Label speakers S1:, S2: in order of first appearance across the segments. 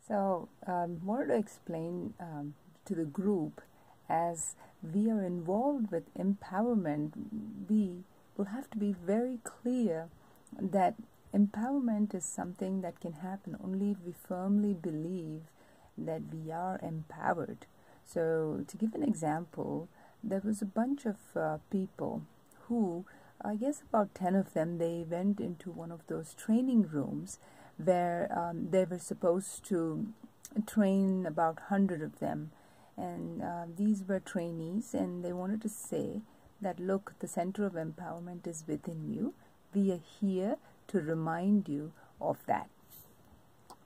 S1: So, wanted to explain to the group, as we are involved with empowerment, we will have to be very clear that empowerment is something that can happen only if we firmly believe that we are empowered. So, to give an example, there was a bunch of people who, I guess about 10 of them, they went into one of those training rooms where they were supposed to train about 100 of them. And these were trainees, and they wanted to say that, look, the center of empowerment is within you. We are here to remind you of that.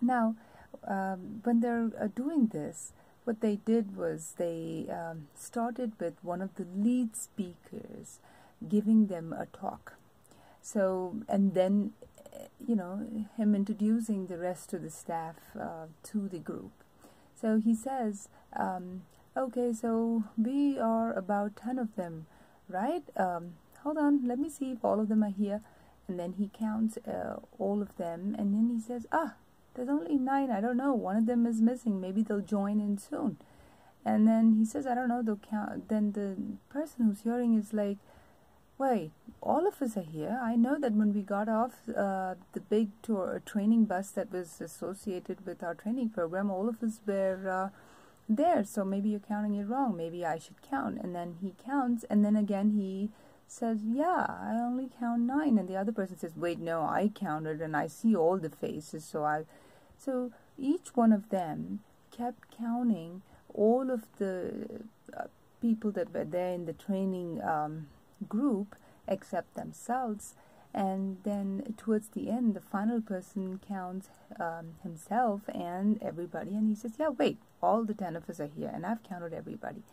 S1: Now, when they're doing this, what they did was they started with one of the lead speakers giving them a talk. So, and then, him introducing the rest of the staff to the group. So he says, okay, so we are about 10 of them, right? Hold on, let me see if all of them are here. And then he counts all of them, and then he says, there's only 9, I don't know, one of them is missing, maybe they'll join in soon. And then he says, I don't know, they'll count. Then the person who's hearing is like, wait, all of us are here. I know that when we got off the big training bus that was associated with our training program, all of us were there. So maybe you're counting it wrong. Maybe I should count. And then he counts, and then again he says, yeah, I only count 9. And the other person says, wait, no, I counted and I see all the faces. So each one of them kept counting all of the people that were there in the training group except themselves. And then towards the end, the final person counts himself and everybody, and he says, yeah, wait, all the 10 of us are here and I've counted everybody.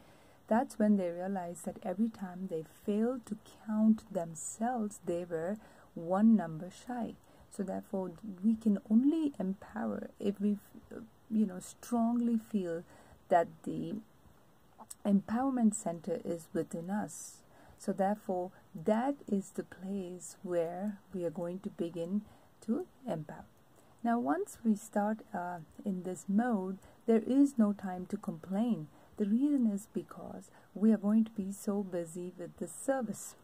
S1: That's when they realized that every time they failed to count themselves, they were one number shy. So therefore, we can only empower if we strongly feel that the empowerment center is within us. So therefore, that is the place where we are going to begin to empower. Now, once we start in this mode, there is no time to complain. The reason is because we are going to be so busy with the service.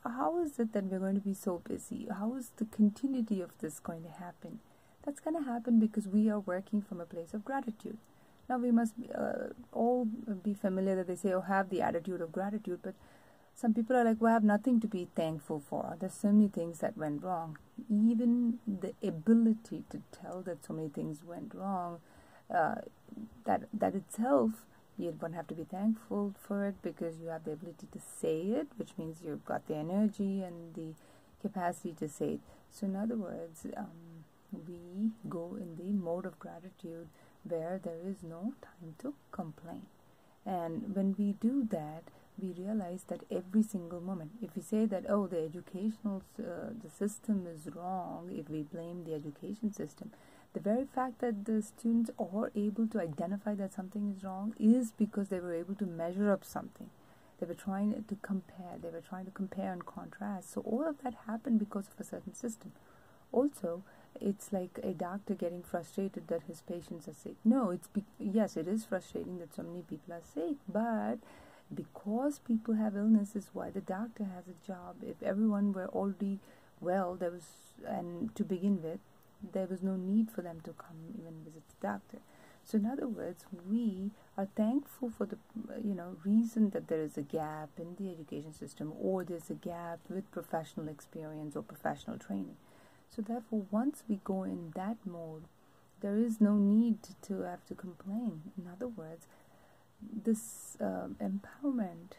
S1: How is it that we're going to be so busy? How is the continuity of this going to happen? That's going to happen because we are working from a place of gratitude. Now, we must all be familiar that they say, oh, have the attitude of gratitude, but some people are like, well, I have nothing to be thankful for. There's so many things that went wrong. Even the ability to tell that so many things went wrong, that itself, you don't have to be thankful for it, because you have the ability to say it, which means you've got the energy and the capacity to say it. So in other words, we go in the mode of gratitude where there is no time to complain. And when we do that, we realize that every single moment, if we say that, oh, the educational the system is wrong, if we blame the education system, the very fact that the students are able to identify that something is wrong is because they were able to measure up something. They were trying to compare. They were trying to compare and contrast. So all of that happened because of a certain system. Also, it's like a doctor getting frustrated that his patients are sick. No, yes, it is frustrating that so many people are sick, but because people have illness is why the doctor has a job. If everyone were already well, and to begin with, there was no need for them to come even visit the doctor. So in other words, we are thankful for the reason that there is a gap in the education system, or there's a gap with professional experience or professional training. So therefore, once we go in that mode, there is no need to have to complain. In other words, this empowerment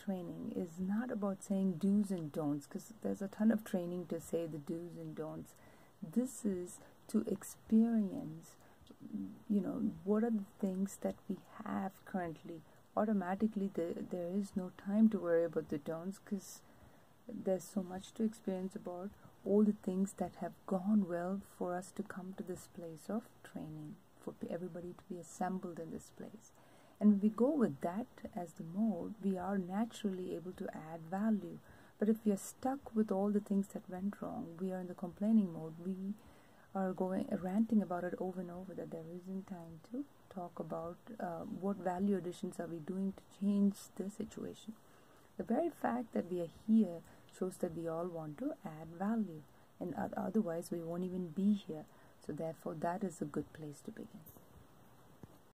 S1: training is not about saying do's and don'ts, because there's a ton of training to say the do's and don'ts. This is to experience, what are the things that we have currently. Automatically, there is no time to worry about the don'ts, because there's so much to experience about all the things that have gone well for us to come to this place of training, for everybody to be assembled in this place. And when we go with that as the mode, we are naturally able to add value. But if we are stuck with all the things that went wrong, we are in the complaining mode, we are going ranting about it over and over, that there isn't time to talk about what value additions are we doing to change the situation. The very fact that we are here shows that we all want to add value, and otherwise we won't even be here. So therefore, that is a good place to begin.